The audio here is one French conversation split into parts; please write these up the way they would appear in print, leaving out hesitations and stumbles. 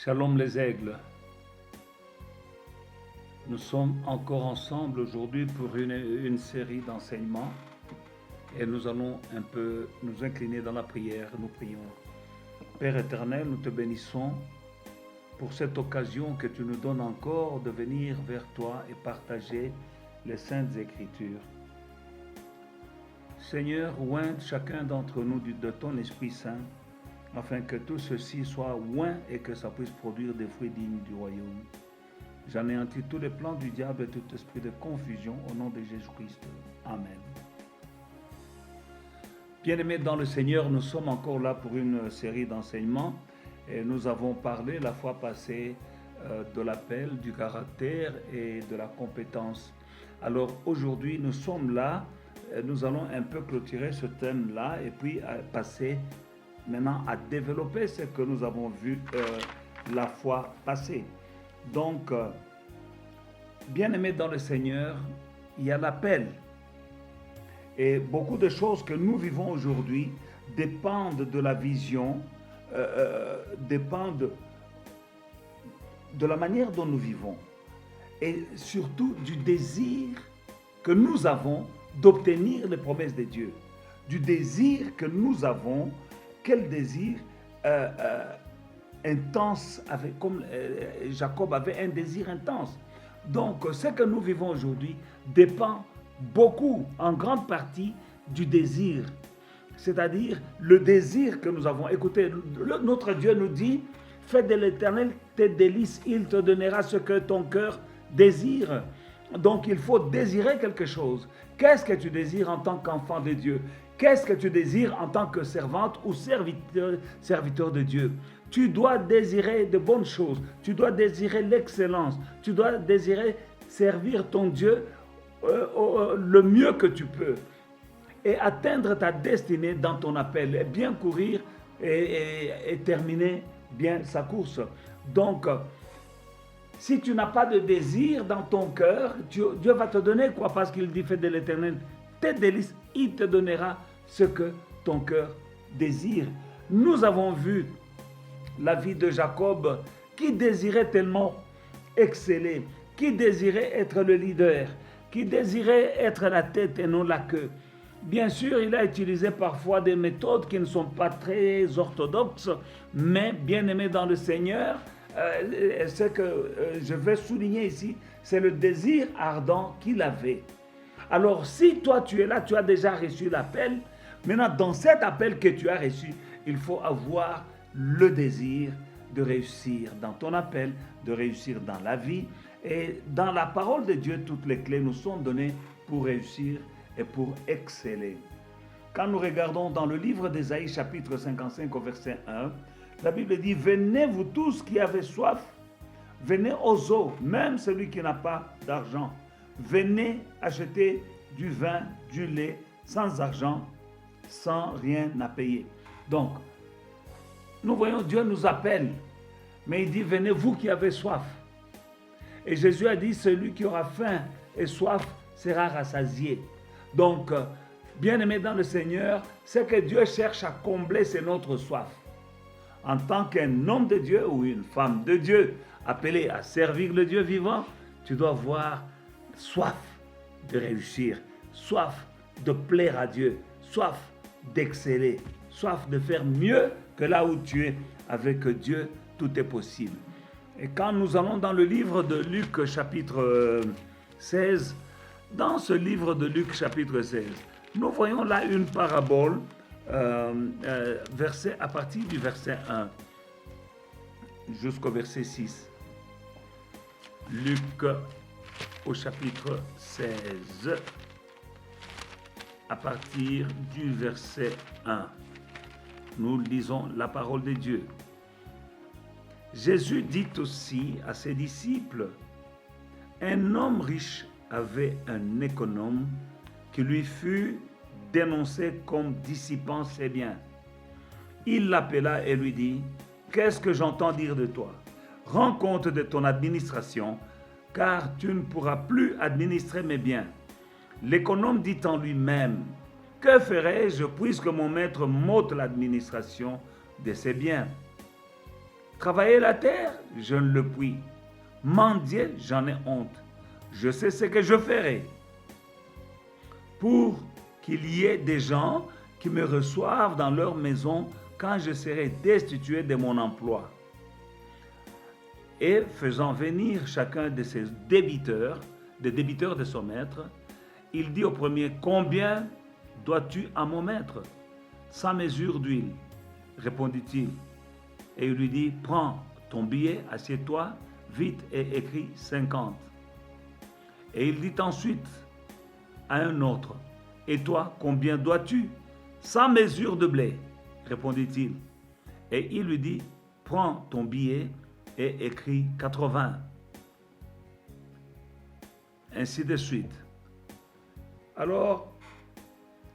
Shalom les aigles. Nous sommes encore ensemble aujourd'hui pour une série d'enseignements et nous allons un peu nous incliner dans la prière. Nous prions. Père éternel, nous te bénissons pour cette occasion que tu nous donnes encore de venir vers toi et partager les Saintes Écritures. Seigneur, oint chacun d'entre nous de ton Esprit Saint, afin que tout ceci soit oint et que ça puisse produire des fruits dignes du royaume. J'anéantis tous les plans du diable et tout esprit de confusion au nom de Jésus-Christ. Amen. Bien-aimés dans le Seigneur, nous sommes encore là pour une série d'enseignements et nous avons parlé la fois passée de l'appel, du caractère et de la compétence. Alors aujourd'hui, nous sommes là, nous allons un peu clôturer ce thème-là et puis passer maintenant à développer ce que nous avons vu la fois passée. Donc, bien-aimés dans le Seigneur, il y a l'appel. Et beaucoup de choses que nous vivons aujourd'hui dépendent de la vision, dépendent de la manière dont nous vivons. Et surtout du désir que nous avons d'obtenir les promesses de Dieu. Du désir que nous avons. Quel désir intense, comme Jacob avait un désir intense. Donc, ce que nous vivons aujourd'hui dépend beaucoup, en grande partie, du désir. C'est-à-dire le désir que nous avons. Écoutez, notre Dieu nous dit, fais de l'Éternel tes délices, il te donnera ce que ton cœur désire. Donc, il faut désirer quelque chose. Qu'est-ce que tu désires en tant qu'enfant de Dieu ? Qu'est-ce que tu désires en tant que servante ou serviteur de Dieu? Tu dois désirer de bonnes choses. Tu dois désirer l'excellence. Tu dois désirer servir ton Dieu le mieux que tu peux. Et atteindre ta destinée dans ton appel. Et bien courir et terminer bien sa course. Donc, si tu n'as pas de désir dans ton cœur, Dieu va te donner quoi? Parce qu'il dit, fais de l'Éternel tes délices, il te donnera ce que ton cœur désire. Nous avons vu la vie de Jacob qui désirait tellement exceller, qui désirait être le leader, qui désirait être la tête et non la queue. Bien sûr, il a utilisé parfois des méthodes qui ne sont pas très orthodoxes, mais bien aimé dans le Seigneur, ce que je vais souligner ici, c'est le désir ardent qu'il avait. Alors, si toi tu es là, tu as déjà reçu l'appel, maintenant dans cet appel que tu as reçu, il faut avoir le désir de réussir dans ton appel, de réussir dans la vie. Et dans la parole de Dieu, toutes les clés nous sont données pour réussir et pour exceller. Quand nous regardons dans le livre d'Ésaïe, chapitre 55, au verset 1, la Bible dit, venez vous tous qui avez soif, venez aux eaux, même celui qui n'a pas d'argent. Venez acheter du vin, du lait, sans argent, sans rien à payer. Donc, nous voyons, Dieu nous appelle, mais il dit, venez vous qui avez soif. Et Jésus a dit, celui qui aura faim et soif sera rassasié. Donc, bien-aimé dans le Seigneur, ce que Dieu cherche à combler, c'est notre soif. En tant qu'un homme de Dieu ou une femme de Dieu appelé à servir le Dieu vivant, tu dois avoir soif de réussir, soif de plaire à Dieu, soif d'exceller, soif de faire mieux que là où tu es. Avec Dieu, tout est possible. Et quand nous allons dans le livre de Luc chapitre 16, dans ce livre de Luc chapitre 16, nous voyons là une parabole à partir du verset 1 jusqu'au verset 6. Luc au chapitre 16, à partir du verset 1. Nous lisons la parole de Dieu. Jésus dit aussi à ses disciples, un homme riche avait un économe qui lui fut dénoncé comme dissipant ses biens. Il l'appela et lui dit, qu'est-ce que j'entends dire de toi? Rends compte de ton administration, car tu ne pourras plus administrer mes biens. L'économe dit en lui-même, que ferai-je puisque mon maître m'ôte l'administration de ses biens? Travailler la terre, je ne le puis. Mendier, j'en ai honte. Je sais ce que je ferai pour qu'il y ait des gens qui me reçoivent dans leur maison quand je serai destitué de mon emploi. Et faisant venir chacun de ses débiteurs, des débiteurs de son maître, il dit au premier, combien dois-tu à mon maître? 100 mesures d'huile, répondit-il. Et il lui dit, prends ton billet, assieds-toi, vite et écris 50. Et il dit ensuite à un autre, et toi, combien dois-tu? 100 mesures de blé, répondit-il. Et il lui dit, prends ton billet et écris 80. Ainsi de suite. Alors,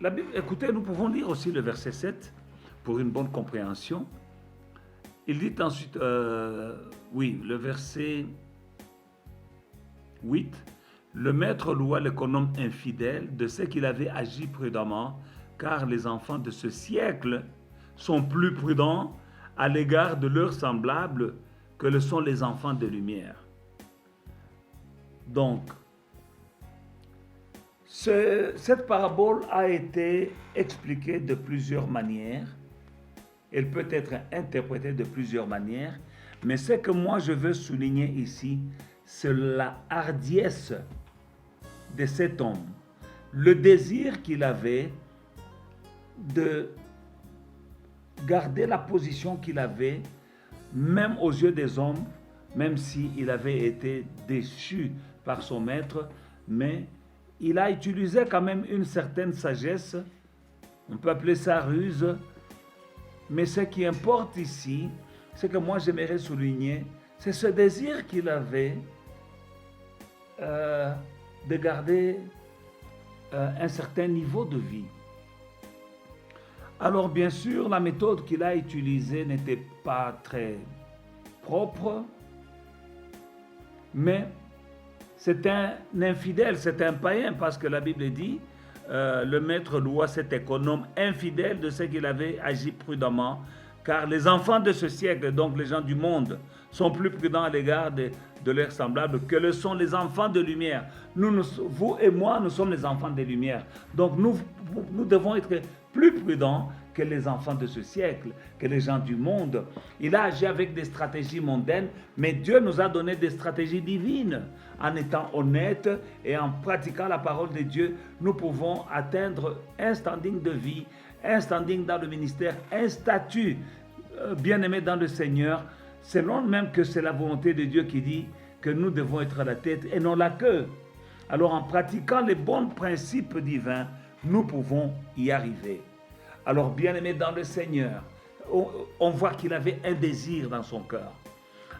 la Bible, écoutez, nous pouvons lire aussi le verset 7 pour une bonne compréhension. Il dit ensuite, le verset 8, le maître loua l'économe infidèle de ce qu'il avait agi prudemment, car les enfants de ce siècle sont plus prudents à l'égard de leurs semblables que le sont les enfants de lumière. Donc, cette parabole a été expliquée de plusieurs manières. Elle peut être interprétée de plusieurs manières, mais ce que moi je veux souligner ici, c'est la hardiesse de cet homme, le désir qu'il avait de garder la position qu'il avait, même aux yeux des hommes, même s'il avait été déchu par son maître, mais il a utilisé quand même une certaine sagesse, on peut appeler ça ruse, mais ce qui importe ici, ce que moi j'aimerais souligner, c'est ce désir qu'il avait de garder un certain niveau de vie. Alors bien sûr, la méthode qu'il a utilisée n'était pas très propre, mais c'est un infidèle, c'est un païen, parce que la Bible dit, le maître loua cet économe infidèle de ce qu'il avait agi prudemment, car les enfants de ce siècle, donc les gens du monde, sont plus prudents à l'égard de leurs semblables que le sont les enfants de lumière. Vous et moi, nous sommes les enfants des lumières. Donc nous devons être plus prudents que les enfants de ce siècle, que les gens du monde. Il a agi avec des stratégies mondaines, mais Dieu nous a donné des stratégies divines. En étant honnêtes et en pratiquant la parole de Dieu, nous pouvons atteindre un standing de vie, un standing dans le ministère, un statut bien-aimé dans le Seigneur, selon même que c'est la volonté de Dieu qui dit que nous devons être la tête et non la queue. Alors en pratiquant les bons principes divins, nous pouvons y arriver. Alors bien-aimé dans le Seigneur, on voit qu'il avait un désir dans son cœur.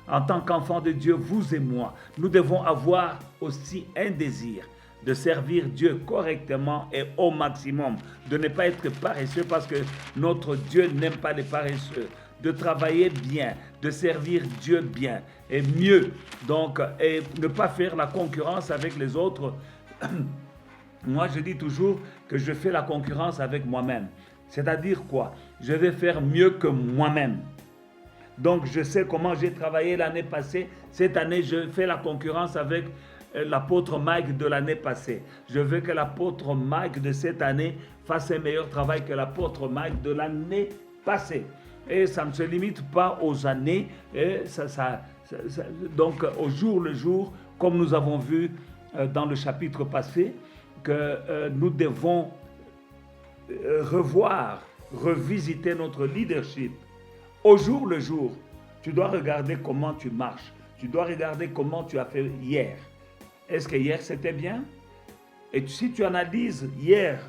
En tant qu'enfants de Dieu, vous et moi, nous devons avoir aussi un désir de servir Dieu correctement et au maximum, de ne pas être paresseux parce que notre Dieu n'aime pas les paresseux, de travailler bien, de servir Dieu bien et mieux, donc, et ne pas faire la concurrence avec les autres. Moi, je dis toujours que je fais la concurrence avec moi-même. C'est-à-dire quoi? Je vais faire mieux que moi-même. Donc, je sais comment j'ai travaillé l'année passée. Cette année, je fais la concurrence avec l'apôtre Mike de l'année passée. Je veux que l'apôtre Mike de cette année fasse un meilleur travail que l'apôtre Mike de l'année passée. Et ça ne se limite pas aux années, et donc au jour le jour, comme nous avons vu dans le chapitre passé, que nous devons revisiter notre leadership. Au jour le jour, tu dois regarder comment tu marches. Tu dois regarder comment tu as fait hier. Est-ce que hier c'était bien? Et si tu analyses hier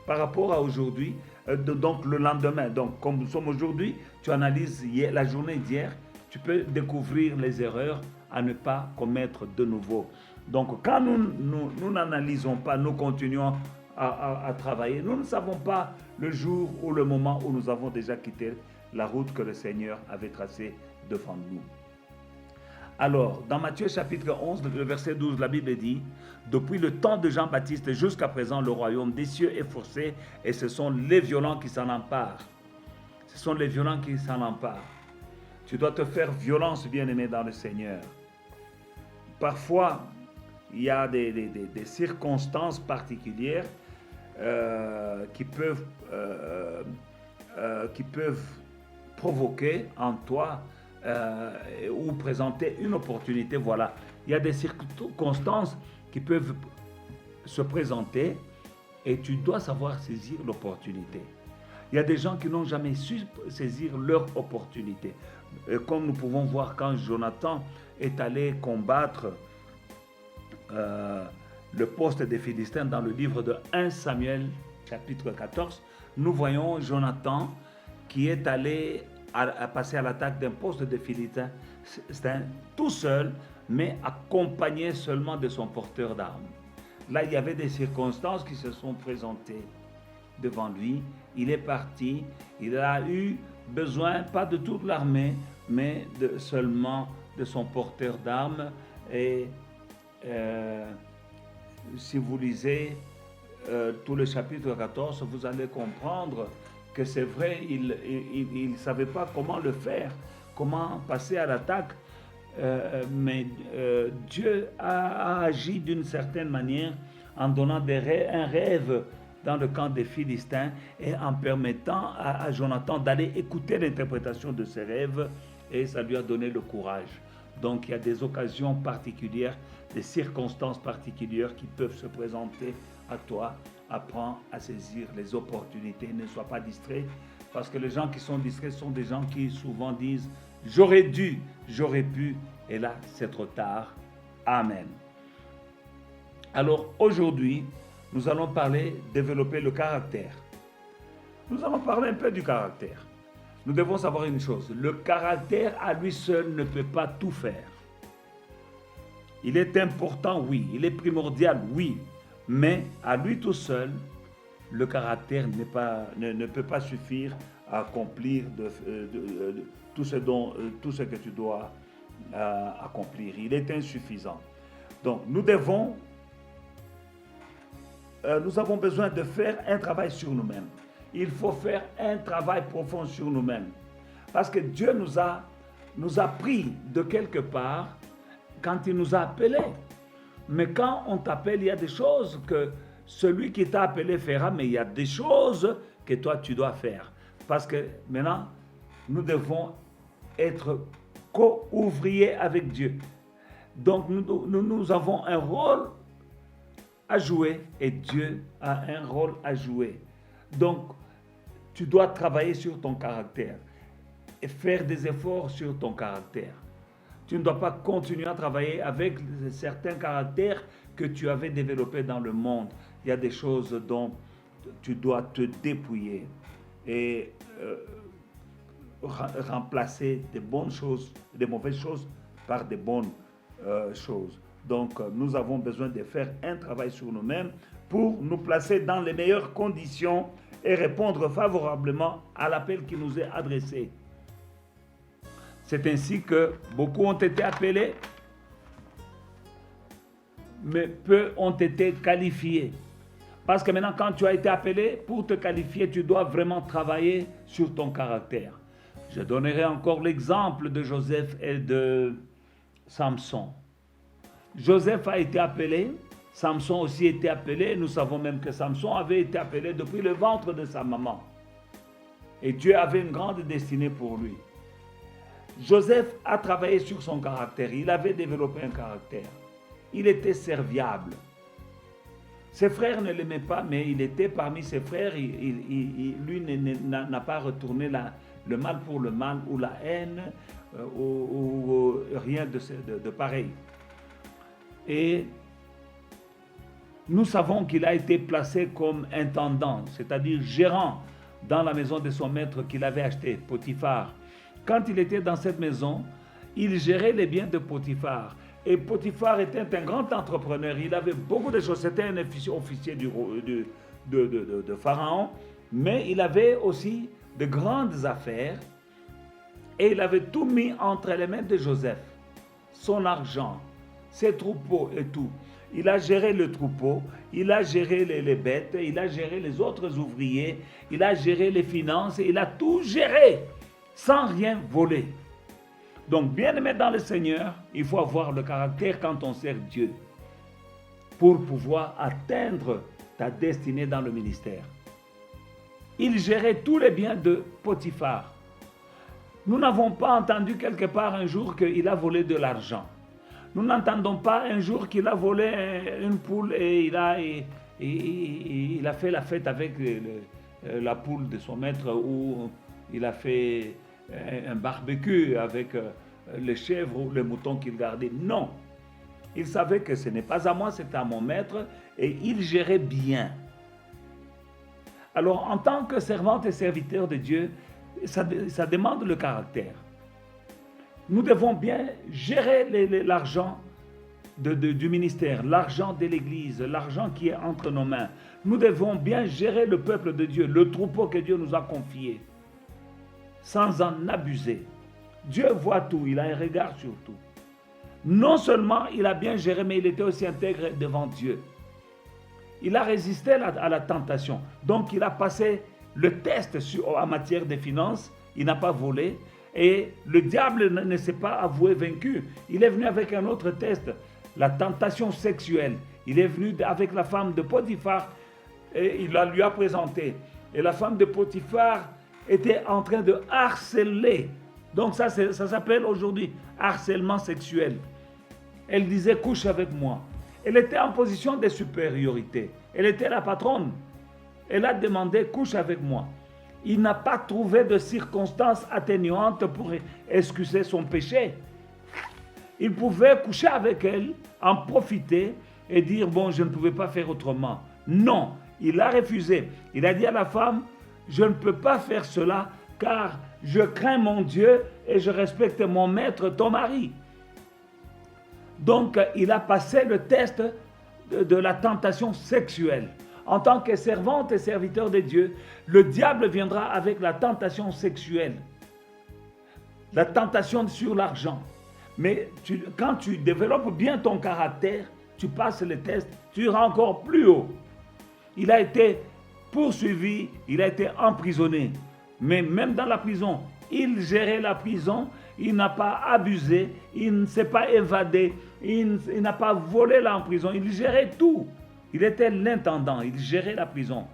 par rapport à aujourd'hui, donc le lendemain, donc comme nous sommes aujourd'hui, tu analyses hier, la journée d'hier, tu peux découvrir les erreurs à ne pas commettre de nouveau. Donc quand nous n'analysons pas, nous continuons à travailler, nous ne savons pas le jour ou le moment où nous avons déjà quitté la route que le Seigneur avait tracée devant nous. Alors, dans Matthieu chapitre 11, le verset 12, la Bible dit « Depuis le temps de Jean-Baptiste jusqu'à présent, le royaume des cieux est forcé et ce sont les violents qui s'en emparent. » Ce sont les violents qui s'en emparent. Tu dois te faire violence, bien-aimé dans le Seigneur. Parfois, il y a des circonstances particulières qui peuvent provoquer en toi ou présenter une opportunité. Voilà, il y a des circonstances qui peuvent se présenter et tu dois savoir saisir l'opportunité. Il y a des gens qui n'ont jamais su saisir leur opportunité. Comme nous pouvons voir quand Jonathan est allé combattre le poste des Philistins dans le livre de 1 Samuel, chapitre 14, nous voyons Jonathan qui est allé passer à l'attaque d'un poste des Philistins tout seul, mais accompagné seulement de son porteur d'armes. Là, il y avait des circonstances qui se sont présentées devant lui. Il est parti, il a eu besoin, pas de toute l'armée, mais seulement de son porteur d'armes. Et si vous lisez tout le chapitre 14, vous allez comprendre que c'est vrai, il ne savait pas comment le faire, comment passer à l'attaque, mais Dieu a agi d'une certaine manière en donnant un rêve dans le camp des Philistins et en permettant à Jonathan d'aller écouter l'interprétation de ses rêves, et ça lui a donné le courage. Donc il y a des occasions particulières, des circonstances particulières qui peuvent se présenter à toi. Apprends à saisir les opportunités, ne sois pas distrait, parce que les gens qui sont distraits sont des gens qui souvent disent « j'aurais dû, j'aurais pu », et là c'est trop tard. Amen. Alors aujourd'hui, nous allons développer le caractère. Nous allons parler un peu du caractère. Nous devons savoir une chose, le caractère à lui seul ne peut pas tout faire. Il est important, oui, il est primordial, oui, mais à lui tout seul, le caractère ne peut pas suffire à accomplir tout ce que tu dois accomplir. Il est insuffisant. Donc nous avons besoin de faire un travail sur nous-mêmes. Il faut faire un travail profond sur nous-mêmes. Parce que Dieu nous a pris de quelque part quand il nous a appelés. Mais quand on t'appelle, il y a des choses que celui qui t'a appelé fera, mais il y a des choses que toi tu dois faire. Parce que maintenant, nous devons être co-ouvriers avec Dieu. Donc nous avons un rôle à jouer et Dieu a un rôle à jouer. Donc, tu dois travailler sur ton caractère et faire des efforts sur ton caractère. Tu ne dois pas continuer à travailler avec certains caractères que tu avais développés dans le monde. Il y a des choses dont tu dois te dépouiller et remplacer des bonnes choses, des mauvaises choses par des bonnes choses. Donc, nous avons besoin de faire un travail sur nous-mêmes pour nous placer dans les meilleures conditions et répondre favorablement à l'appel qui nous est adressé. C'est ainsi que beaucoup ont été appelés, mais peu ont été qualifiés. Parce que maintenant, quand tu as été appelé, pour te qualifier, tu dois vraiment travailler sur ton caractère. Je donnerai encore l'exemple de Joseph et de Samson. Joseph a été appelé, Samson aussi a été appelé. Nous savons même que Samson avait été appelé depuis le ventre de sa maman. Et Dieu avait une grande destinée pour lui. Joseph a travaillé sur son caractère. Il avait développé un caractère. Il était serviable. Ses frères ne l'aimaient pas, mais il était parmi ses frères. Lui n'a pas retourné le mal pour le mal ou la haine ou rien de pareil. Et nous savons qu'il a été placé comme intendant, c'est-à-dire gérant dans la maison de son maître qu'il avait acheté, Potiphar. Quand il était dans cette maison, il gérait les biens de Potiphar. Et Potiphar était un grand entrepreneur. Il avait beaucoup de choses. C'était un officier de Pharaon, mais il avait aussi de grandes affaires. Et il avait tout mis entre les mains de Joseph. Son argent, ses troupeaux et tout. Il a géré le troupeau, il a géré les bêtes, il a géré les autres ouvriers, il a géré les finances, il a tout géré sans rien voler. Donc, bien-aimé dans le Seigneur, il faut avoir le caractère quand on sert Dieu pour pouvoir atteindre ta destinée dans le ministère. Il gérait tous les biens de Potiphar. Nous n'avons pas entendu quelque part un jour qu'il a volé de l'argent. Nous n'entendons pas un jour qu'il a volé une poule et il a fait la fête avec la poule de son maître, ou il a fait un barbecue avec les chèvres ou les moutons qu'il gardait. Non. Il savait que ce n'est pas à moi, c'est à mon maître, et il gérait bien. Alors, en tant que servante et serviteur de Dieu, ça demande le caractère. Nous devons bien gérer l'argent du ministère, l'argent de l'Église, l'argent qui est entre nos mains. Nous devons bien gérer le peuple de Dieu, le troupeau que Dieu nous a confié, sans en abuser. Dieu voit tout, il a un regard sur tout. Non seulement il a bien géré, mais il était aussi intègre devant Dieu. Il a résisté à la tentation. Donc il a passé le test en matière de finances. Il n'a pas volé. Et le diable ne s'est pas avoué vaincu. Il est venu avec un autre test, la tentation sexuelle. Il est venu avec la femme de Potiphar et il la lui a présenté. Et la femme de Potiphar était en train de harceler. Donc ça s'appelle aujourd'hui harcèlement sexuel. Elle disait, couche avec moi. Elle était en position de supériorité. Elle était la patronne. Elle a demandé, couche avec moi. Il n'a pas trouvé de circonstances atténuantes pour excuser son péché. Il pouvait coucher avec elle, en profiter et dire, bon, je ne pouvais pas faire autrement. Non, il a refusé. Il a dit à la femme, je ne peux pas faire cela car je crains mon Dieu et je respecte mon maître, ton mari. Donc, il a passé le test de la tentation sexuelle. En tant que servante et serviteur de Dieu, le diable viendra avec la tentation sexuelle, la tentation sur l'argent. Mais quand tu développes bien ton caractère, tu passes le test, tu iras encore plus haut. Il a été poursuivi, il a été emprisonné. Mais même dans la prison, il gérait la prison, il n'a pas abusé, il ne s'est pas évadé, il n'a pas volé là en prison, il gérait tout. Il était l'intendant, il gérait la prison.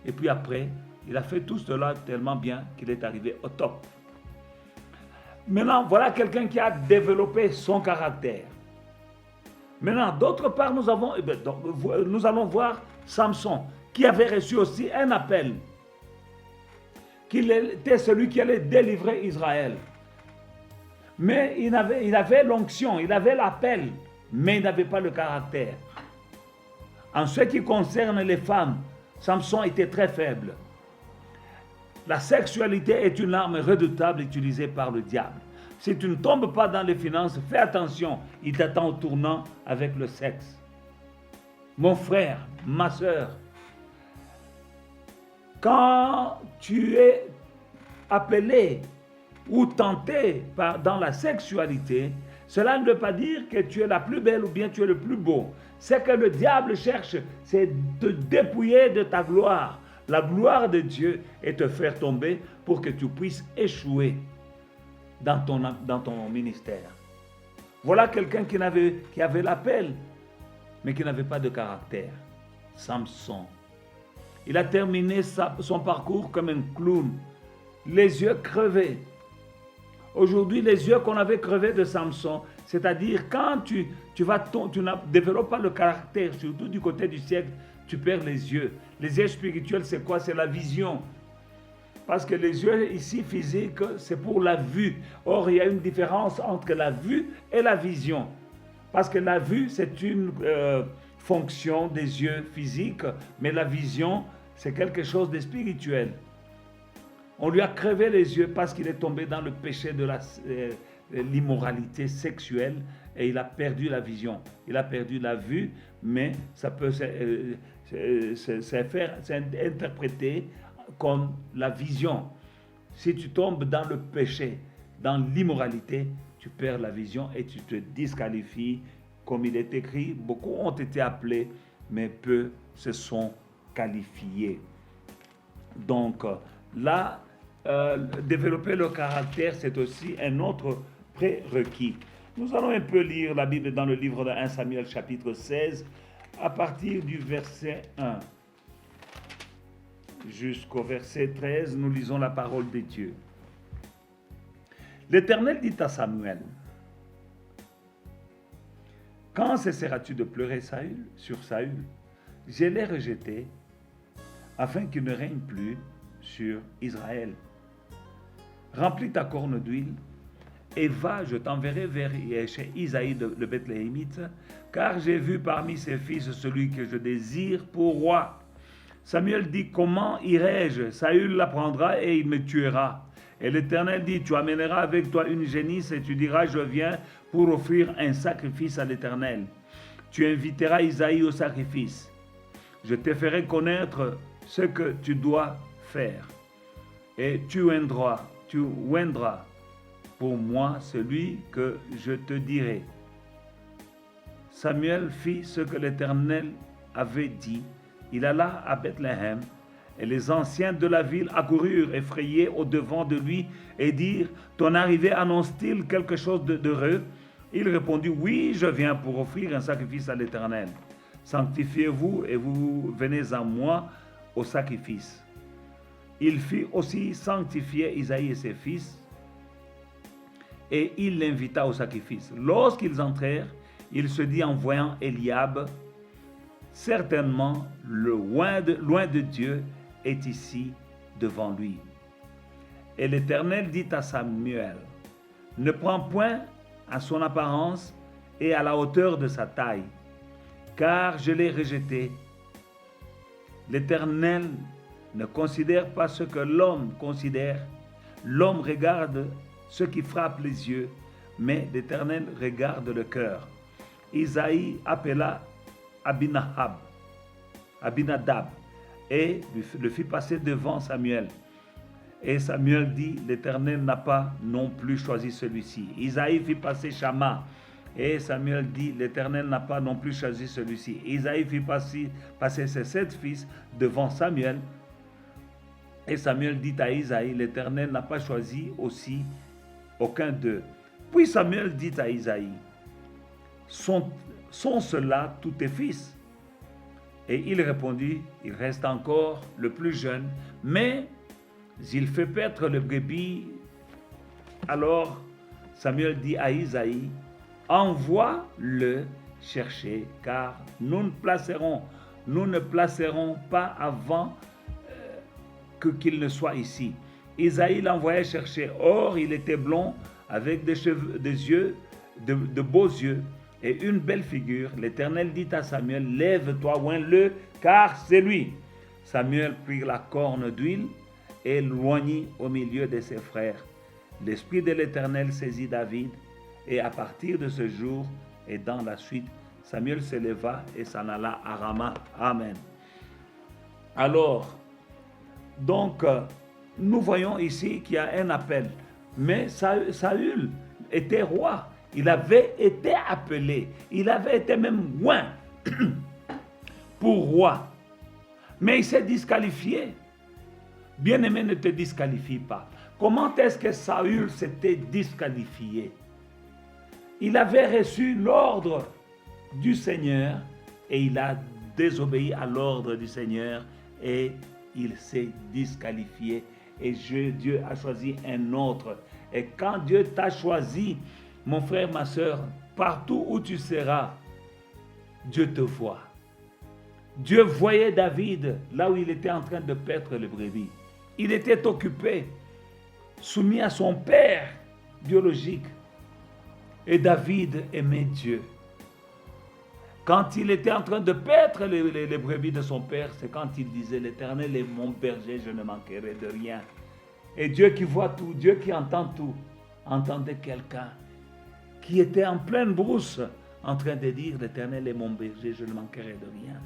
Et puis après, il a fait tout cela tellement bien qu'il est arrivé au top. Maintenant, voilà quelqu'un qui a développé son caractère. Maintenant, d'autre part, nous allons voir Samson, qui avait reçu aussi un appel, qu'il était celui qui allait délivrer Israël. Mais il avait l'onction, il avait l'appel, mais il n'avait pas le caractère. En ce qui concerne les femmes, Samson était très faible. La sexualité est une arme redoutable utilisée par le diable. Si tu ne tombes pas dans les finances, fais attention, il t'attend au tournant avec le sexe. Mon frère, ma soeur, quand tu es appelé ou tenté dans la sexualité, cela ne veut pas dire que tu es la plus belle ou bien tu es le plus beau. Ce que le diable cherche, c'est de dépouiller de ta gloire, la gloire de Dieu, et te faire tomber pour que tu puisses échouer dans ton ministère. Voilà quelqu'un qui avait l'appel, mais qui n'avait pas de caractère. Samson. Il a terminé son parcours comme un clown, les yeux crevés. Aujourd'hui, les yeux qu'on avait crevés de Samson, c'est-à-dire quand tu ne développes pas le caractère, surtout du côté du siècle, tu perds les yeux. Les yeux spirituels, c'est quoi? C'est la vision. Parce que les yeux ici physiques, c'est pour la vue. Or, il y a une différence entre la vue et la vision. Parce que la vue, c'est une fonction des yeux physiques, mais la vision, c'est quelque chose de spirituel. On lui a crevé les yeux parce qu'il est tombé dans le péché de l'immoralité sexuelle et il a perdu la vision. Il a perdu la vue, mais ça peut s'interpréter comme la vision. Si tu tombes dans le péché, dans l'immoralité, tu perds la vision et tu te disqualifies. Comme il est écrit, beaucoup ont été appelés, mais peu se sont qualifiés. Donc là, développer le caractère, c'est aussi un autre prérequis. Nous allons un peu lire la Bible dans le livre de 1 Samuel chapitre 16 à partir du verset 1 jusqu'au verset 13. Nous lisons la parole de Dieu. L'Éternel dit à Samuel: quand cesseras-tu de pleurer sur Saül? Je l'ai rejeté afin qu'il ne règne plus sur Israël. Remplis ta corne d'huile et va, je t'enverrai vers chez Isaïe de Bethléemite, car j'ai vu parmi ses fils celui que je désire pour roi. Samuel dit: comment irai-je? Saül l'apprendra et il me tuera. Et l'Éternel dit: tu amèneras avec toi une génisse et tu diras: je viens pour offrir un sacrifice à l'Éternel. Tu inviteras Isaïe au sacrifice. Je te ferai connaître ce que tu dois faire. Et tu oindras pour moi celui que je te dirai. Samuel fit ce que l'Éternel avait dit. Il alla à Bethléem, et les anciens de la ville accoururent effrayés au-devant de lui et dirent: ton arrivée annonce-t-il quelque chose d'heureux? Il répondit: oui, je viens pour offrir un sacrifice à l'Éternel. Sanctifiez-vous et vous venez à moi au sacrifice. Il fit aussi sanctifier Isaïe et ses fils, et il l'invita au sacrifice. Lorsqu'ils entrèrent, il se dit en voyant Eliab: certainement, loin de Dieu est ici devant lui. Et l'Éternel dit à Samuel: ne prends point à son apparence et à la hauteur de sa taille, car je l'ai rejeté. L'Éternel ne considère pas ce que l'homme considère. L'homme regarde ce qui frappe les yeux, mais l'Éternel regarde le cœur. Isaïe appela Abinadab et le fit passer devant Samuel. Et Samuel dit: l'Éternel n'a pas non plus choisi celui-ci. Isaïe fit passer Shama. Et Samuel dit: l'Éternel n'a pas non plus choisi celui-ci. Isaïe fit passer ses 7 fils devant Samuel. Et Samuel dit à Isaïe: l'Éternel n'a pas choisi aussi aucun d'eux. Puis Samuel dit à Isaïe: sont ceux-là tous tes fils? Et il répondit: il reste encore le plus jeune, mais il fait paître le brebis. Alors Samuel dit à Isaïe: envoie-le chercher, car nous ne placerons pas avant qu'il ne soit ici. Isaïe l'envoyait chercher. Or, il était blond, avec des yeux, de beaux yeux, et une belle figure. L'Éternel dit à Samuel: lève-toi, oins-le, car c'est lui. Samuel prit la corne d'huile et l'oignit au milieu de ses frères. L'Esprit de l'Éternel saisit David, et à partir de ce jour et dans la suite, Samuel se leva et s'en alla à Rama. Amen. Alors, donc, nous voyons ici qu'il y a un appel. Mais Saül était roi. Il avait été appelé. Il avait été même oint pour roi. Mais il s'est disqualifié. Bien-aimé, ne te disqualifie pas. Comment est-ce que Saül s'était disqualifié? Il avait reçu l'ordre du Seigneur et il a désobéi à l'ordre du Seigneur et il s'est disqualifié. Et Dieu a choisi un autre. Et quand Dieu t'a choisi, mon frère, ma soeur, partout où tu seras, Dieu te voit. Dieu voyait David là où il était en train de paître le brebis. Il était occupé, soumis à son père biologique. Et David aimait Dieu. Quand il était en train de paître les brebis de son père, c'est quand il disait: l'Éternel est mon berger, je ne manquerai de rien. Et Dieu qui voit tout, Dieu qui entend tout, entendait quelqu'un qui était en pleine brousse en train de dire: l'Éternel est mon berger, je ne manquerai de rien.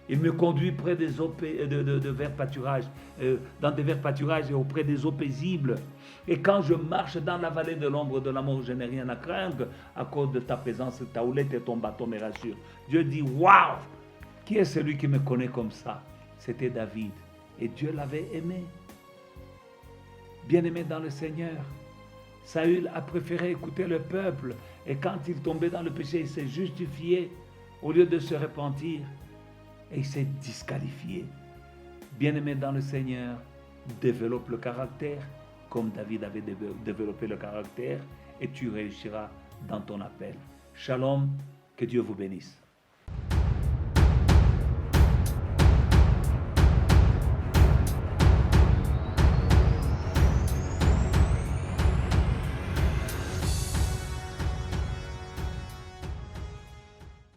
Il me conduit près des eaux de verts pâturages, dans des verts pâturages et auprès des eaux paisibles. Et quand je marche dans la vallée de l'ombre de la mort, je n'ai rien à craindre à cause de ta présence, ta houlette et ton bâton me rassurent. Dieu dit: waouh! Qui est celui qui me connaît comme ça? C'était David. Et Dieu l'avait aimé. Bien-aimé dans le Seigneur, Saül a préféré écouter le peuple et quand il tombait dans le péché, il s'est justifié au lieu de se repentir et il s'est disqualifié. Bien-aimé dans le Seigneur, développe le caractère comme David avait développé le caractère et tu réussiras dans ton appel. Shalom, que Dieu vous bénisse.